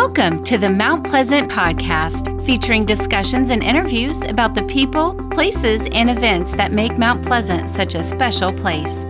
Welcome to the Mount Pleasant Podcast, featuring discussions and interviews about the people, places, and events that make Mount Pleasant such a special place.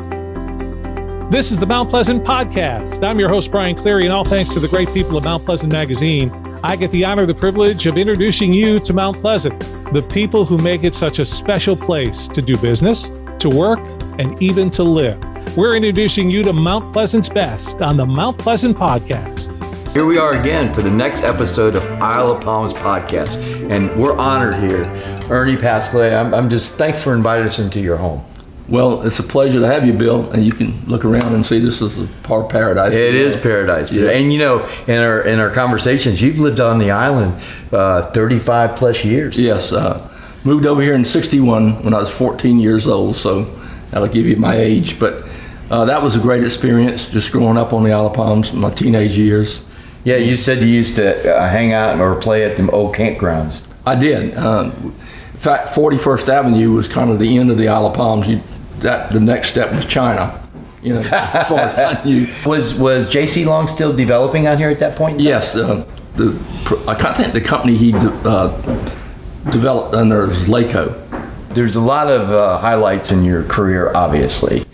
This is the Mount Pleasant Podcast. I'm your host, Brian Cleary, and all thanks to the great people of Mount Pleasant Magazine, I get the honor, the privilege of introducing you to Mount Pleasant, the people who make it such a special place to do business, to work, and even to live. We're introducing you to Mount Pleasant's best on the Mount Pleasant Podcast. Here we are again for the next episode of Isle of Palms podcast, and we're honored here. Ernie Passailaigue, I'm just thanks for inviting us into your home. Well, it's a pleasure to have you, Bill, and you can look around and see this is a part of paradise. It is paradise. Yeah. And you know, in our conversations, you've lived on the island 35 plus years. Yes, moved over here in 61 when I was 14 years old, so that'll give you my age. But that was a great experience, just growing up on the Isle of Palms in my teenage years. Yeah, you said you used to hang out or play at the old campgrounds. I did. In fact, 41st Avenue was kind of the end of the Isle of Palms. The next step was China, you know, as far as I knew. Was J.C. Long still developing out here at that point? Yes. I think the company he developed under was Laco. There's a lot of highlights in your career, obviously.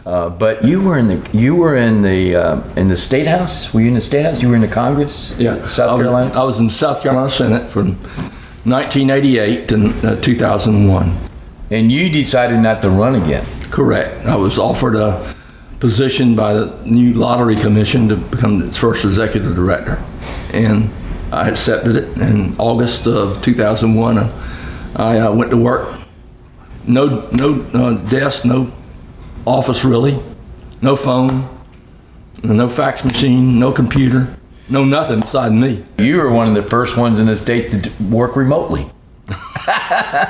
But you were in the State House. Were you in the State House? You were in the Congress? Yeah, South Carolina. I was in South Carolina Senate from 1988 to 2001. And you decided not to run again. Correct. I was offered a position by the new Lottery Commission to become its first executive director, and I accepted it. In August of 2001, I went to work. No desk, no office really, no phone, no fax machine, no computer, no nothing beside me. You were one of the first ones in the state to work remotely.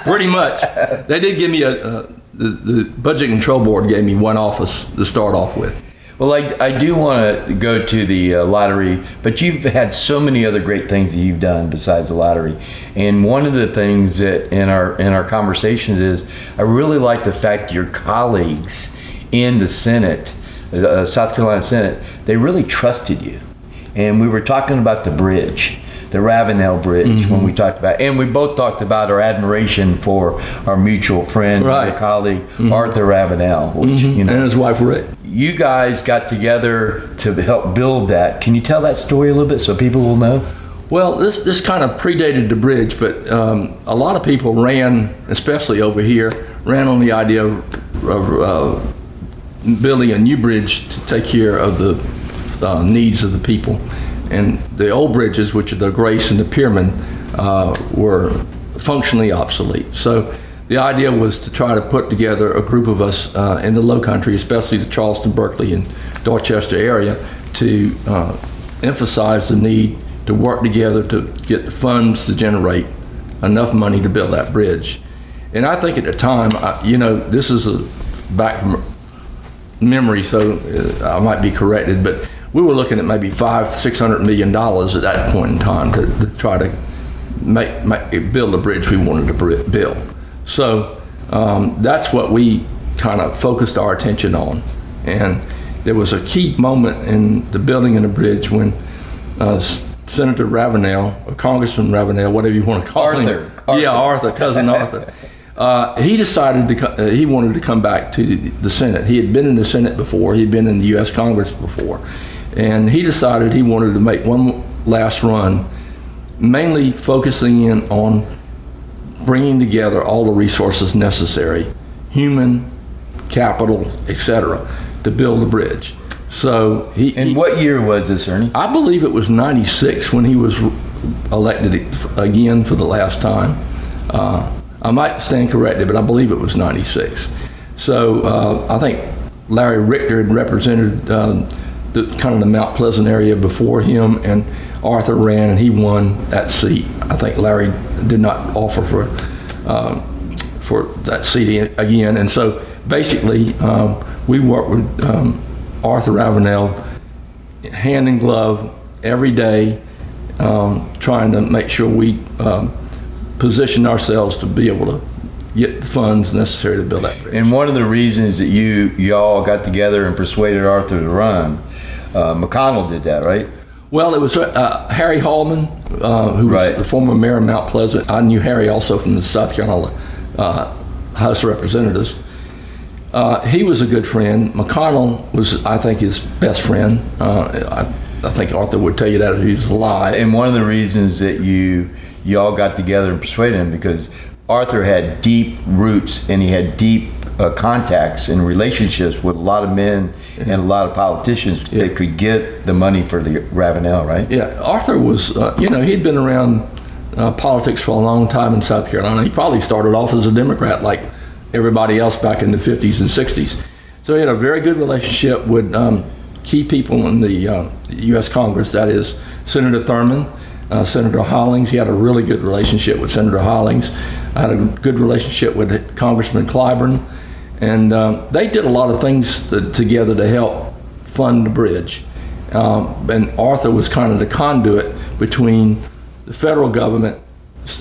Pretty much. They did give me the Budget Control Board gave me one office to start off with. Well, I do want to go to the lottery, but you've had so many other great things that you've done besides the lottery. And one of the things that in our conversations is I really like the fact your colleagues in the Senate, South Carolina Senate, they really trusted you. And we were talking about the bridge, the Ravenel Bridge, when we talked about, and we both talked about our admiration for our mutual friend, our colleague, Arthur Ravenel, which, you know, and his wife, Rick. You guys got together to help build that. Can you tell that story a little bit so people will know? Well, this kind of predated the bridge, but a lot of people ran, especially over here, ran on the idea of building a new bridge to take care of the needs of the people. And the old bridges, which are the Grace and the Pyramid, were functionally obsolete. So the idea was to try to put together a group of us in the Low Country, especially the Charleston, Berkeley, and Dorchester area, to emphasize the need to work together to get the funds to generate enough money to build that bridge. And I think at the time, this is a back memory, so I might be corrected, but we were looking at maybe $500-600 million at that point in time to try to build a bridge we wanted to build. So that's what we kind of focused our attention on. And there was a key moment in the building of the bridge when Senator Ravenel, or Congressman Ravenel, whatever you want to call him. Arthur, cousin Arthur. He decided he wanted to come back to the Senate. He had been in the Senate before. He'd been in the U.S. Congress before. And he decided he wanted to make one last run, mainly focusing in on bringing together all the resources necessary, human, capital, etc., to build a bridge. So And what year was this, Ernie? I believe it was 96 when he was elected again for the last time. I might stand corrected, but I believe it was 96. So I think Larry Richter had represented the Mount Pleasant area before him, and Arthur ran and he won that seat. I think Larry did not offer for that seat again. And so basically we worked with Arthur Ravenel hand in glove every day, trying to make sure we position ourselves to be able to get the funds necessary to build that bridge. And one of the reasons that y'all got together and persuaded Arthur to run, McConnell did that, right? Well, it was Harry Hallman, who was the former mayor of Mount Pleasant. I knew Harry also from the South Carolina House of Representatives. He was a good friend. McConnell was, I think, his best friend. I think Arthur would tell you that if he was alive. And one of the reasons that you all got together and persuaded him, because Arthur had deep roots and he had deep contacts and relationships with a lot of men and a lot of politicians that could get the money for the Ravenel, right? Yeah, Arthur was, he'd been around politics for a long time in South Carolina. He probably started off as a Democrat like everybody else back in the 50s and 60s. So he had a very good relationship with key people in the U.S. Congress, that is Senator Thurman, Senator Hollings. He had a really good relationship with Senator Hollings. I had a good relationship with Congressman Clyburn. And they did a lot of things together to help fund the bridge. And Arthur was kind of the conduit between the federal government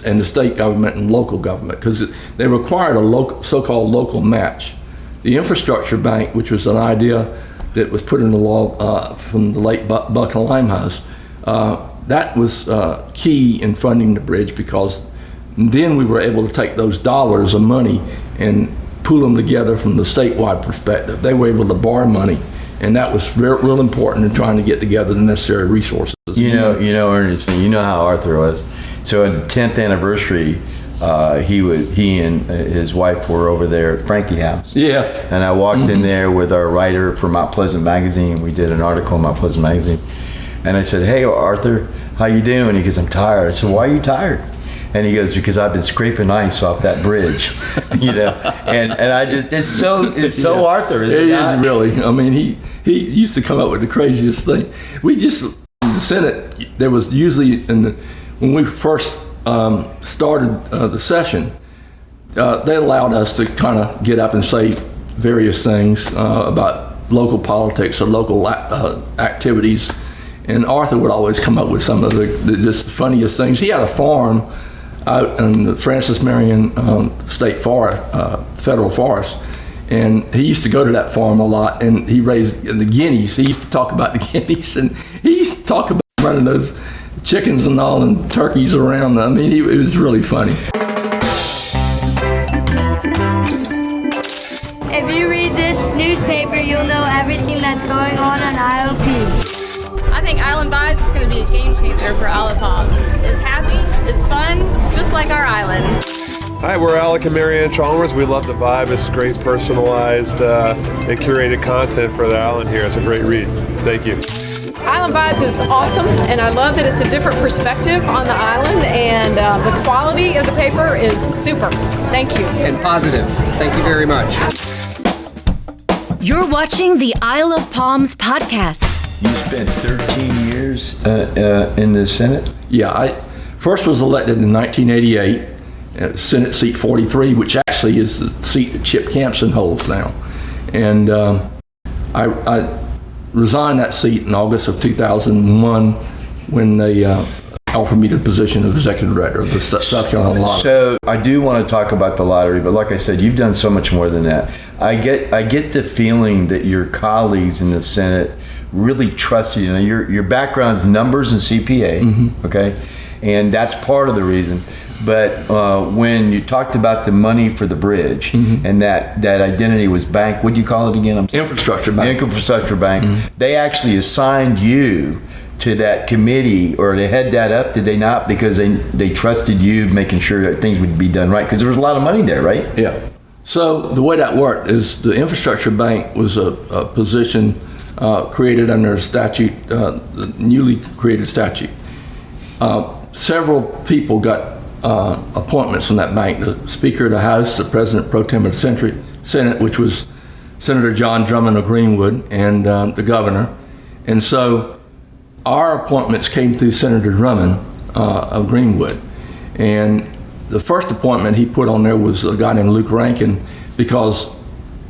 and the state government and local government, because they required a so-called local match. The infrastructure bank, which was an idea that was put into law from the late Buck Limehouse, that was key in funding the bridge, because then we were able to take those dollars of money and pool them together from the statewide perspective. They were able to borrow money, and that was real important in trying to get together the necessary resources. You know, Ernest, you know how Arthur was. So at the 10th anniversary, he and his wife were over there at Frankie House. Yeah. And I walked in there with our writer for Mount Pleasant Magazine. We did an article in Mount Pleasant Magazine. And I said, "Hey, Arthur, how you doing?" He goes, "I'm tired." I said, "Why are you tired?" And he goes, "Because I've been scraping ice off that bridge," And I just, it's so Arthur, isn't it? It is really. I mean, he used to come up with the craziest thing. We just, in the Senate, there was usually when we first started the session, they allowed us to kind of get up and say various things about local politics or local activities. And Arthur would always come up with some of the just funniest things. He had a farm out in the Francis Marion State Forest, Federal Forest, and he used to go to that farm a lot. And he raised the guineas. He used to talk about the guineas, and he used to talk about running those chickens and all and turkeys around. I mean, it was really funny. If you read this newspaper, you'll know everything that's going on IOP. I think Island Vibes is going to be a game changer for Isle of Palms. It's happy, it's fun, just like our island. Hi, we're Alec and Marianne Chalmers. We love the vibe. It's great personalized and curated content for the island here. It's a great read. Thank you. Island Vibes is awesome, and I love that it's a different perspective on the island, and the quality of the paper is super. Thank you. And positive. Thank you very much. You're watching the Isle of Palms podcast. You spent 13 years in the Senate? Yeah, I first was elected in 1988, Senate seat 43, which actually is the seat that Chip Campson holds now. And I resigned that seat in August of 2001 when they offered me the position of executive director of the South Carolina Lottery. So I do want to talk about the lottery, but like I said, you've done so much more than that. I get the feeling that your colleagues in the Senate really trust you. Your background's numbers and CPA, okay? And that's part of the reason. But when you talked about the money for the bridge and that identity was bank, what do you call it again? Infrastructure Bank. Infrastructure Bank. They actually assigned you to that committee or to head that up, did they not? Because they trusted you making sure that things would be done right. Because there was a lot of money there, right? Yeah. So the way that worked is the Infrastructure Bank was a position created under a statute, the newly created statute. Several people got appointments from that bank. The Speaker of the House, the President Pro Tem of the Senate, which was Senator John Drummond of Greenwood, and the Governor. And so our appointments came through Senator Drummond of Greenwood. And the first appointment he put on there was a guy named Luke Rankin, because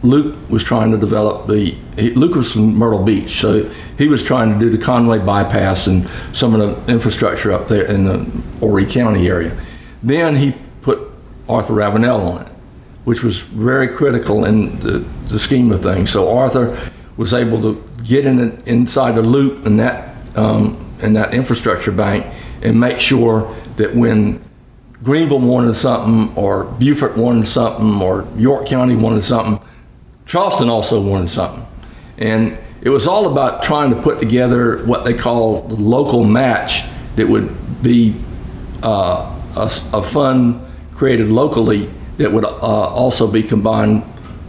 Luke was trying to develop Luke was from Myrtle Beach, so he was trying to do the Conway bypass and some of the infrastructure up there in the Horry County area. Then he put Arthur Ravenel on it, which was very critical in the scheme of things. So Arthur was able to get inside the loop, and that that infrastructure bank and make sure that when Greenville wanted something, or Beaufort wanted something, or York County wanted something, Charleston also wanted something. And it was all about trying to put together what they call the local match that would be a fund created locally that would also be combined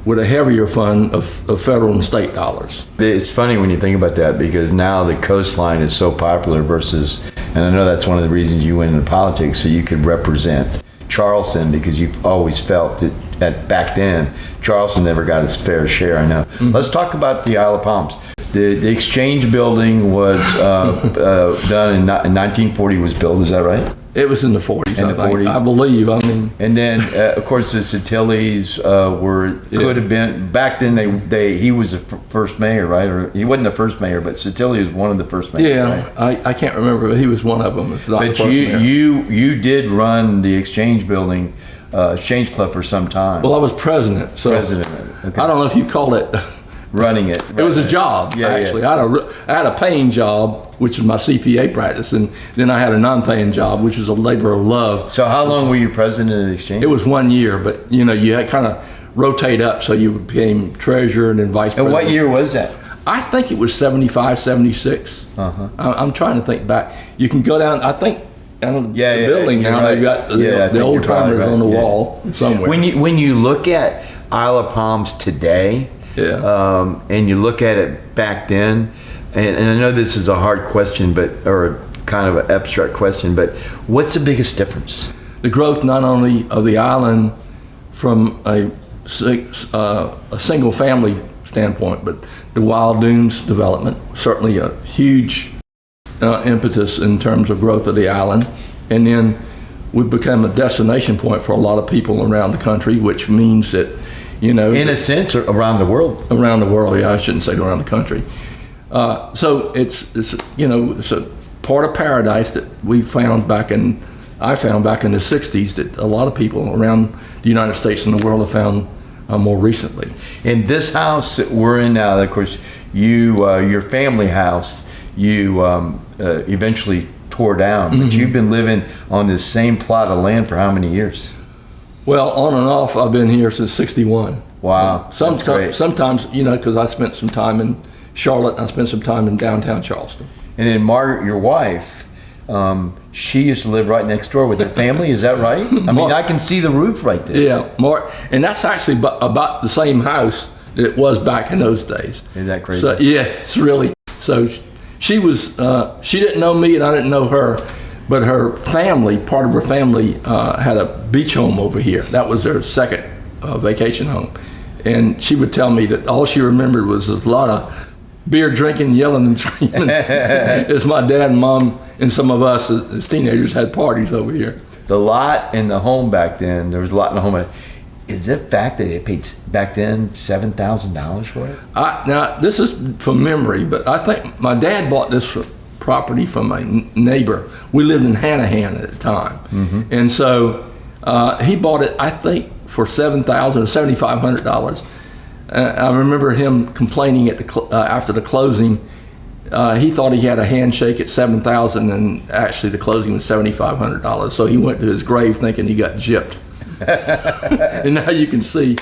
with a heavier fund of federal and state dollars. It's funny when you think about that, because now the coastline is so popular versus, and I know that's one of the reasons you went into politics, so you could represent Charleston, because you've always felt that back then Charleston never got its fair share. I know. Mm-hmm. Let's talk about the Isle of Palms. The Exchange building was done in 1940. Was built. Is that right? It was in the 40s. In the 40s, I believe. I mean, and then of course the Sattilles could have been back then. He was the first mayor, right? Or he wasn't the first mayor, but Sattilli was one of the first mayors. Yeah, right? I can't remember, but he was one of them. If not but the first mayor. you did run the Exchange building, Exchange Club, for some time. Well, I was president. So president of it. Okay. I don't know if you call it. Running it. It was a job, actually. Yeah. I had a paying job, which was my CPA practice, and then I had a non-paying job, which was a labor of love. So how long were you president of the Exchange? It was 1 year, but you had kind of rotate up, so you became treasurer and then vice president. And what year was that? I think it was 75, 76. Uh-huh. I'm trying to think back. You can go down, I think, the building now, right. they've got the old timers on the wall somewhere. When you look at Isle of Palms today, and you look at it back then, and I know this is a hard question, or kind of an abstract question, but what's the biggest difference? The growth not only of the island from a single family standpoint, but the Wild Dunes development, certainly a huge impetus in terms of growth of the island. And then we've become a destination point for a lot of people around the country, which means that, in a sense, around the world. Around the world, yeah. I shouldn't say around the country. So it's a part of paradise that I found back in the 60s that a lot of people around the United States and the world have found more recently. In this house that we're in now, of course, your family house, you eventually tore down, but you've been living on this same plot of land for how many years? Well, on and off, I've been here since =61. Wow. Sometimes, because I spent some time in Charlotte, I spent some time in downtown Charleston. And then Margaret, your wife, she used to live right next door with her family, is that right? I mean, I can see the roof right there. Yeah, and that's actually about the same house that it was back in those days. Isn't that crazy? So, yeah, it's really. So she didn't know me and I didn't know her, but her family, part of her family, had a beach home over here. That was their second vacation home. And she would tell me that all she remembered was a lot of beer drinking, yelling and screaming as my dad and mom and some of us as teenagers had parties over here. The lot in the home back then, there was a lot in the home. Is it fact that they paid back then $7,000 for it? Now, this is from memory, but I think my dad bought this property from a neighbor. We lived in Hanahan at the time. Mm-hmm. And so he bought it, I think, for $7,000 or $7,500. I remember him complaining after the closing. He thought he had a handshake at $7,000, and actually the closing was $7,500. So he went to his grave thinking he got gypped. And now you can see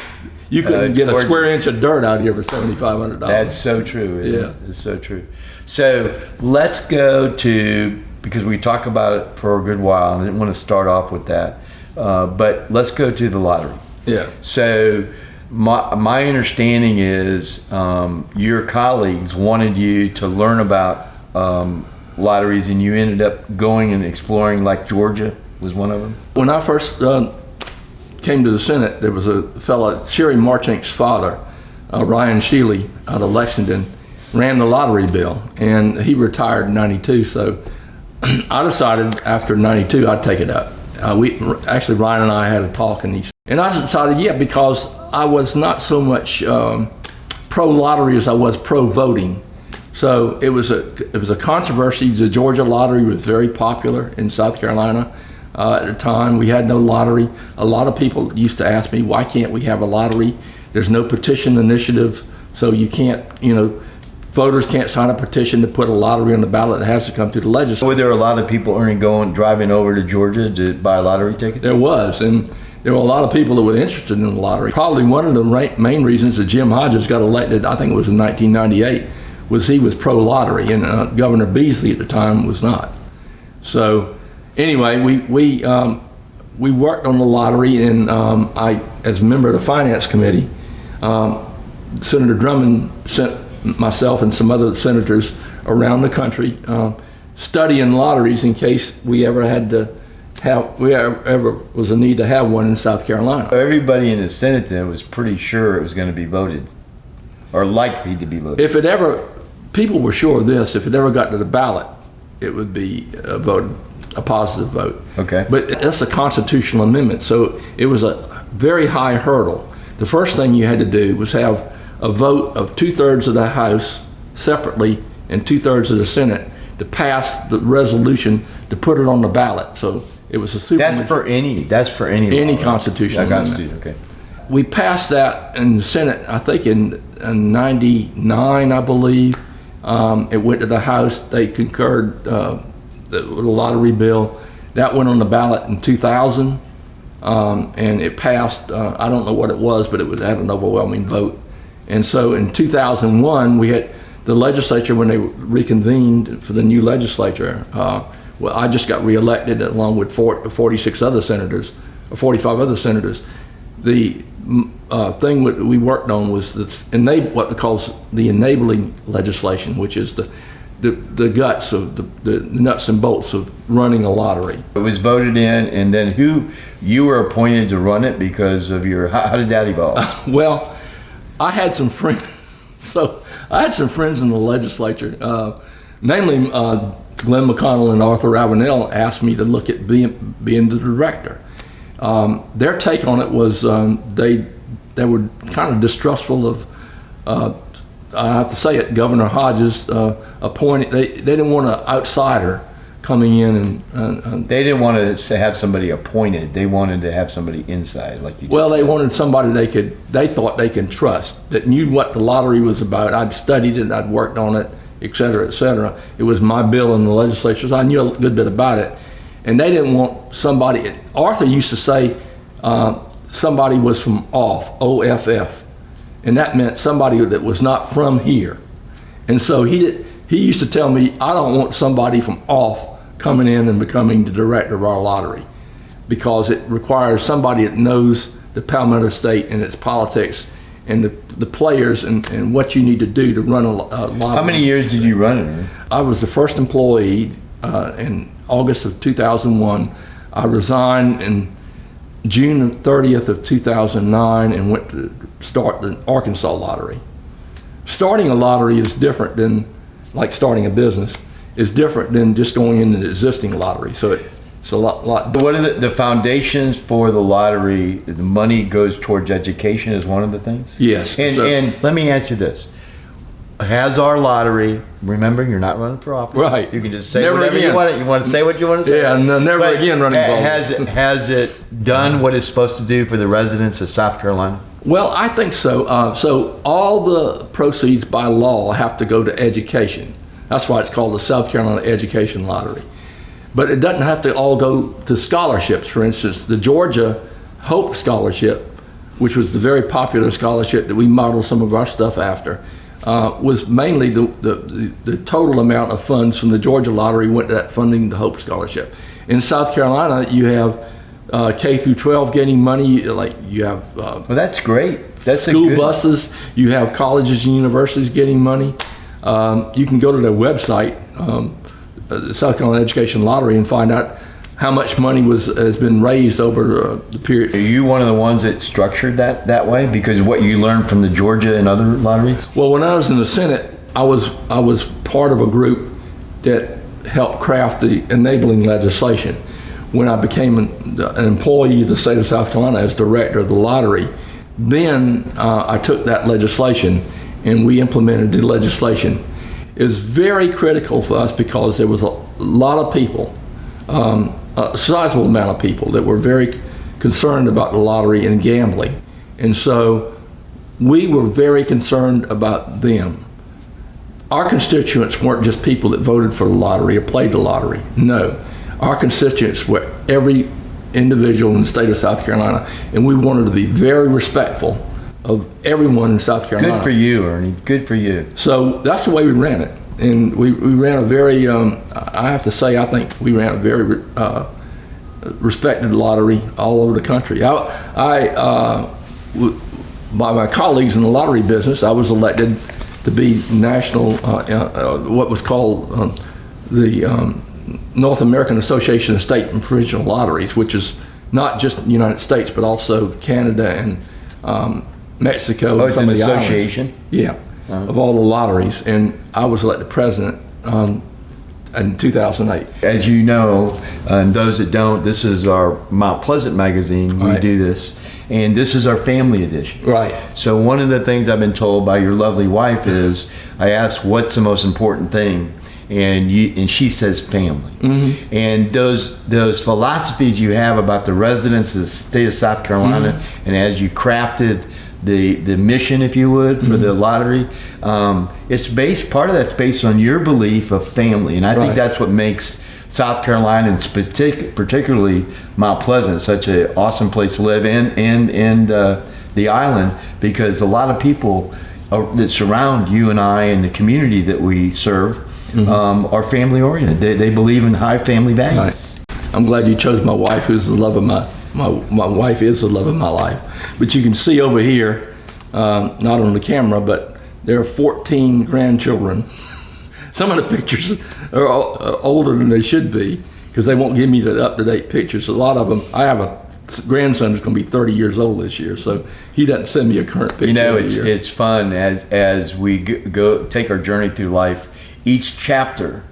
you couldn't get a square inch of dirt out here for $7,500. That's so true, isn't it? It's so true. So let's go to, because we talked about it for a good while, and I didn't want to start off with that, but let's go to the lottery. Yeah. So my understanding is your colleagues wanted you to learn about lotteries, and you ended up going and exploring, like Georgia was one of them. When I first came to the Senate, there was a fellow, Sherry Marchink's father, Ryan Shealy, out of Lexington, ran the lottery bill, and he retired in '92. So I decided after '92 I'd take it up. Ryan and I had a talk, and I decided, because I was not so much pro lottery as I was pro voting. So it was a controversy. The Georgia lottery was very popular in South Carolina. At the time, we had no lottery. A lot of people used to ask me, why can't we have a lottery? There's no petition initiative, so you can't, voters can't sign a petition to put a lottery on the ballot. It has to come through the legislature. Were there a lot of people driving over to Georgia to buy lottery tickets? There was, and there were a lot of people that were interested in the lottery. Probably one of the main reasons that Jim Hodges got elected, I think it was in 1998, was he was pro-lottery, and Governor Beasley at the time was not. So anyway, we worked on the lottery, and I, as a member of the Finance Committee, Senator Drummond sent myself and some other senators around the country studying lotteries in case we ever was a need to have one in South Carolina. Everybody in the Senate then was pretty sure it was going to be voted, or likely to be voted. If it ever, people were sure of this, if it ever got to the ballot, it would be a positive vote. Okay. But that's a constitutional amendment, so it was a very high hurdle. The first thing you had to do was have a vote of 2/3 of the House separately and 2/3 of the Senate to pass the resolution to put it on the ballot. So it was a super. That's for any constitutional amendment. Okay. We passed that in the Senate, I think in 99, I believe. It went to the House. They concurred with the lottery bill. That went on the ballot in 2000, and it passed. I don't know what it was, but it had an overwhelming vote. And so in 2001, we had the legislature, when they reconvened for the new legislature, well, I just got reelected along with 46 other senators, or 45 other senators. The thing that we worked on was what it calls the enabling legislation, which is the guts of the nuts and bolts of running a lottery. It was voted in, and then you were appointed to run it because of how did that evolve? Well, I had some friends. So I had some friends in the legislature, namely Glenn McConnell and Arthur Ravenel asked me to look at being the director. Their take on it was they were kind of distrustful of, I have to say it, Governor Hodges appointed. They didn't want an outsider coming in and they didn't want to have somebody appointed. They wanted to have somebody inside, like you. Well, just they said. wanted somebody they thought they can trust, that knew what the lottery was about. I'd studied it, I'd worked on it, et cetera, et cetera. It was my bill in the legislature, so I knew a good bit about it. And they didn't want somebody. Arthur used to say somebody was from off, O-F-F, and that meant somebody that was not from here. And so he used to tell me, I don't want somebody from off coming in and becoming the director of our lottery, because it requires somebody that knows the Palmetto State and its politics and the players and what you need to do to run a lottery. How many years did you run it? I was the first employee in August of 2001. I resigned in June 30th of 2009 and went to start the Arkansas lottery. Starting a lottery is different than, like starting a business, is different than just going into the existing lottery. So it's a lot. What are the foundations for the lottery? The money goes towards education is one of the things? Yes. And let me ask you this. Has our lottery, remember, you're not running for office. Right. You can just say Never whatever again. you want. You want to say what you want to say. Yeah, never again running for office. Has it done what it's supposed to do for the residents of South Carolina? Well, I think so. So all the proceeds by law have to go to education. That's why it's called the South Carolina Education Lottery. But it doesn't have to all go to scholarships. For instance, the Georgia Hope Scholarship, which was the very popular scholarship that we modeled some of our stuff after, was mainly the total amount of funds from the Georgia Lottery went to that funding the Hope Scholarship. In South Carolina, you have K through 12 getting money, like you have well, that's great. That's school buses, you have colleges and universities getting money. You can go to their website, the South Carolina Education Lottery, and find out how much money has been raised over the period. Are you one of the ones that structured that way because of what you learned from the Georgia and other lotteries? Well, when I was in the Senate, I was part of a group that helped craft the enabling legislation. When I became an employee of the state of South Carolina as director of the lottery, then I took that legislation and we implemented the legislation. It was very critical for us because there was a lot of people, a sizable amount of people that were very concerned about the lottery and gambling. And so we were very concerned about them. our constituents weren't just people that voted for the lottery or played the lottery. No, our constituents were every individual in the state of South Carolina, and we wanted to be very respectful of everyone in South Carolina. Good for you, Ernie. Good for you. So that's the way we ran it. And we ran a very, I have to say, I think we ran a very respected lottery all over the country. By my colleagues in the lottery business, I was elected to be national, what was called the North American Association of State and Provincial Lotteries, which is not just the United States, but also Canada and Mexico. Oh, and it's some an of the association? Islands. Yeah, of all the lotteries. And I was elected president in 2008. As you know, and those that don't, this is our Mount Pleasant magazine. We do this. And this is our family edition. Right. So one of the things I've been told by your lovely wife is, I asked, what's the most important thing? And she says family. Mm-hmm. And those philosophies you have about the residents of the state of South Carolina, mm-hmm. and as you crafted the mission, if you would, for mm-hmm. the lottery, part of that's based on your belief of family. And I think that's what makes South Carolina, and particularly Mount Pleasant, such an awesome place to live and the island, because a lot of people that surround you and I and the community that we serve mm-hmm. Are family oriented. They believe in high family values. Right. I'm glad you chose my wife, who's the love of my wife is the love of my life. But you can see over here, not on the camera, but there are 14 grandchildren. Some of the pictures are older than they should be because they won't give me the up-to-date pictures. A lot of them, I have a grandson who's going to be 30 years old this year, so he doesn't send me a current picture. You know, it's fun as we go take our journey through life. Each chapter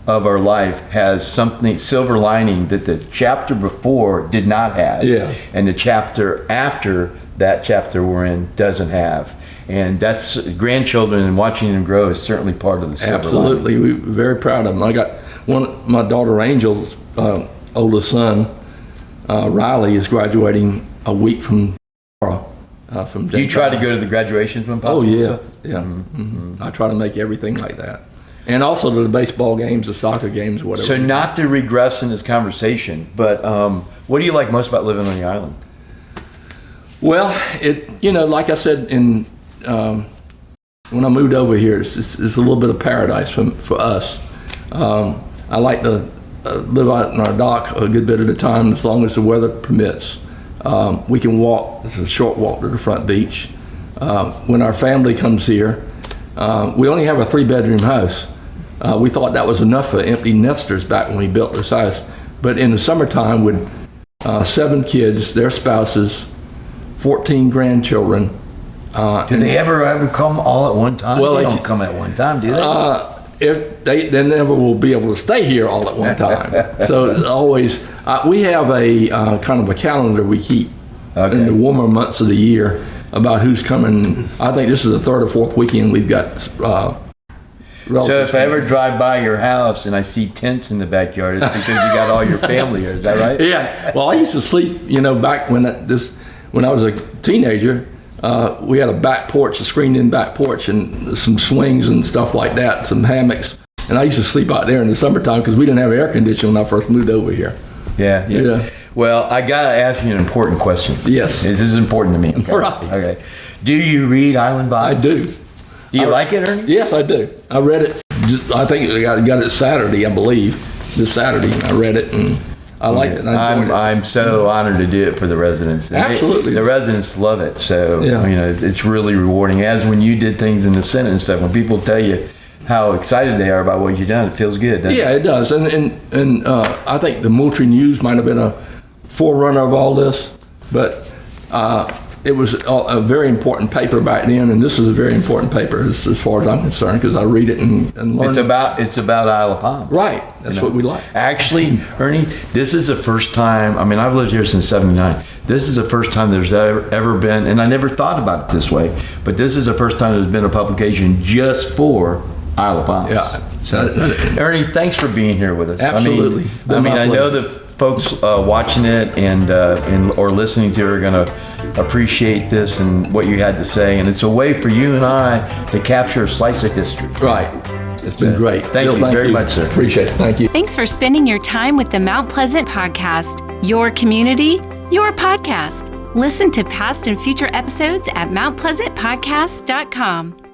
of our life has something silver lining that the chapter before did not have, and the chapter after that chapter we're in doesn't have. And that's grandchildren, and watching them grow is certainly part of the silver Absolutely, lining. we're very proud of them. I got my daughter Angel's oldest son, Riley, is graduating a week from from. Do you try to go to the graduations when possible? Oh yeah, yeah. Mm-hmm. Mm-hmm. I try to make everything like that. And also to the baseball games, the soccer games, whatever. So not to regress in this conversation, but what do you like most about living on the island? Well, like I said, when I moved over here, it's a little bit of paradise for us. I like to live out in our dock a good bit at a time, as long as the weather permits. We can walk. It's a short walk to the front beach. When our family comes here, we only have a 3-bedroom house. We thought that was enough for empty nesters back when we built this house. But in the summertime, with 7 kids, their spouses, 14 grandchildren. Do they ever come all at one time? Well, they don't come at one time, do they? If they never will be able to stay here all at one time. So it's always, we have a kind of a calendar we keep in the warmer months of the year about who's coming. I think this is the 3rd or 4th weekend we've got. So if I ever drive by your house and I see tents in the backyard, it's because you got all your family here. Is that right? Yeah. Well, I used to sleep, back when I was a teenager. We had a back porch, a screened-in back porch, and some swings and stuff like that, some hammocks. And I used to sleep out there in the summertime because we didn't have air conditioning when I first moved over here. Yeah. Well, I got to ask you an important question. Yes. This is important to me. Okay? Right. Okay. Do you read Island Vibes? I do. Do you like it, Ernie? Yes, I do. I read it. I think I got it Saturday, I believe. This Saturday, and I read it, and I liked it. I'm so honored to do it for the residents. Absolutely. The residents love it. So, it's really rewarding. As when you did things in the Senate and stuff, when people tell you how excited they are about what you've done, it feels good, doesn't it? It does. And I think the Moultrie News might have been a forerunner of all this, but it was a very important paper back then, and this is a very important paper as far as I'm concerned, because I read it and learn. It's about Isle of Palms. Right. That's what we like. Actually, Ernie, this is the first time, I've lived here since '79. This is the first time there's ever been, and I never thought about it this way, but this is the first time there's been a publication just for Isle of Palms. Yeah. So, Ernie, thanks for being here with us. Absolutely. I know the folks watching it and or listening to it are going to appreciate this and what you had to say. And it's a way for you and I to capture a slice of history. Right. It's been great. Thank Bill, you very much, sir. Appreciate it. Thank you. Thanks for spending your time with the Mount Pleasant Podcast. Your community, your podcast. Listen to past and future episodes at mountpleasantpodcast.com.